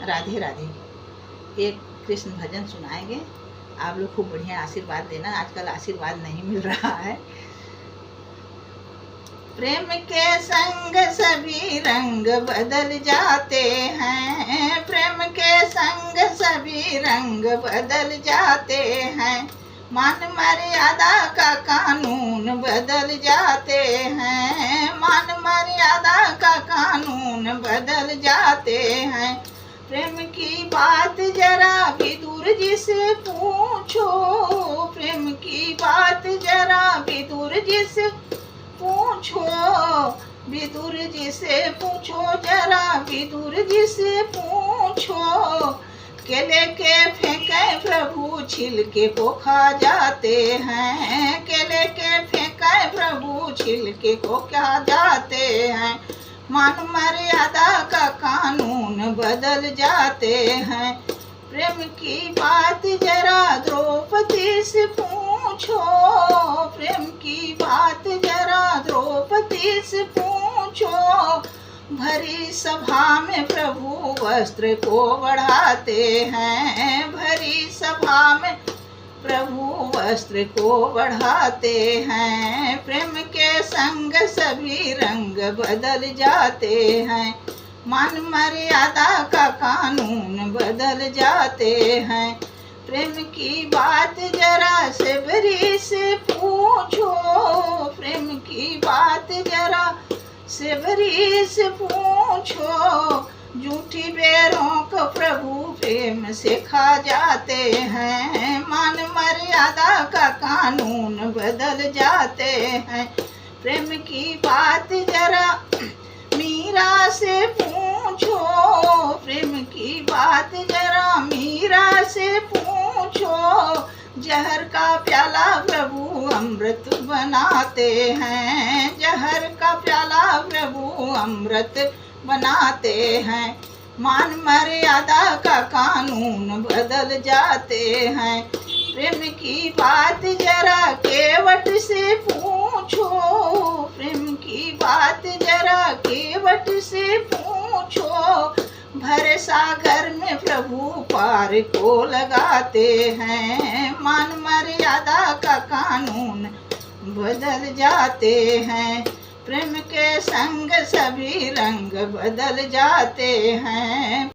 राधे राधे। एक कृष्ण भजन सुनाएंगे, आप लोग खूब बढ़िया आशीर्वाद देना। आजकल आशीर्वाद नहीं मिल रहा है। प्रेम के संग सभी रंग बदल जाते हैं, प्रेम के संग सभी रंग बदल जाते हैं। मान मर्यादा का कानून बदल जाते हैं, मान मर्यादा का कानून बदल जाते हैं। प्रेम की बात जरा भी दूर जिसे पूछो, प्रेम की बात जरा भी दूर जिसे पूछो, विदुर जी से पूछो, जरा विदुर जी से पूछो। केले के फेंके प्रभु छिलके को खा जाते हैं, केले के फेंके प्रभु छिलके को खा जाते हैं। मान मर्यादा का कानून बदल जाते हैं। प्रेम की बात जरा द्रौपदी से पूछो, प्रेम की बात जरा द्रौपदी से पूछो। भरी सभा में प्रभु वस्त्र को बढ़ाते हैं, भरी सभा में प्रभु वस्त्र को बढ़ाते हैं। प्रेम के संग सभी रंग बदल जाते हैं, मान मर्यादा का कानून बदल जाते हैं। प्रेम की बात जरा सेवरी से पूछो, प्रेम की बात जरा सेवरी से पूछो। झूठी बेरों को प्रभु प्रेम से खा जाते हैं, मान मर्यादा का कानून बदल जाते हैं। प्रेम की बात जरा मीरा से पूछो, प्रेम की बात जरा मीरा से पूछो। जहर का प्याला प्रभु अमृत बनाते हैं, जहर का प्याला प्रभु अमृत बनाते हैं। मान मर्यादा का कानून बदल जाते हैं। प्रेम की बात जरा केवट से पूछो, प्रेम की बात जरा केवट से पूछो। भरे सागर में प्रभु पार को लगाते हैं, मान मर्यादा का कानून बदल जाते हैं। प्रेम के संग सभी रंग बदल जाते हैं।